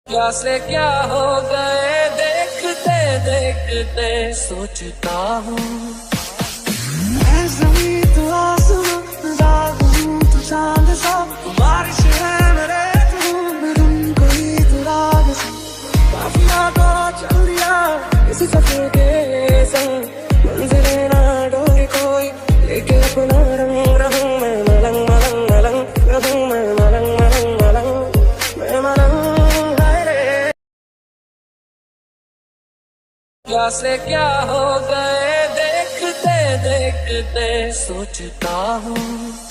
क्या से क्या हो गए देखते देखते सोचता हूँ। मैं ज़मीं तू आसमां, राग हूँ तू चांद सा, बारिश है मेरे मैं तुम कोई तू राग सा, काफिया को चल दिया किसी सफर के संग, मंजिले ना डोरी कोई लेके अपना रंग रहूं मैं मलंग मलंग मलंग रहूं मैं मलंग मलंग मलंग मैं मलंग। क्या से क्या हो गए देखते देखते सोचता हूँ।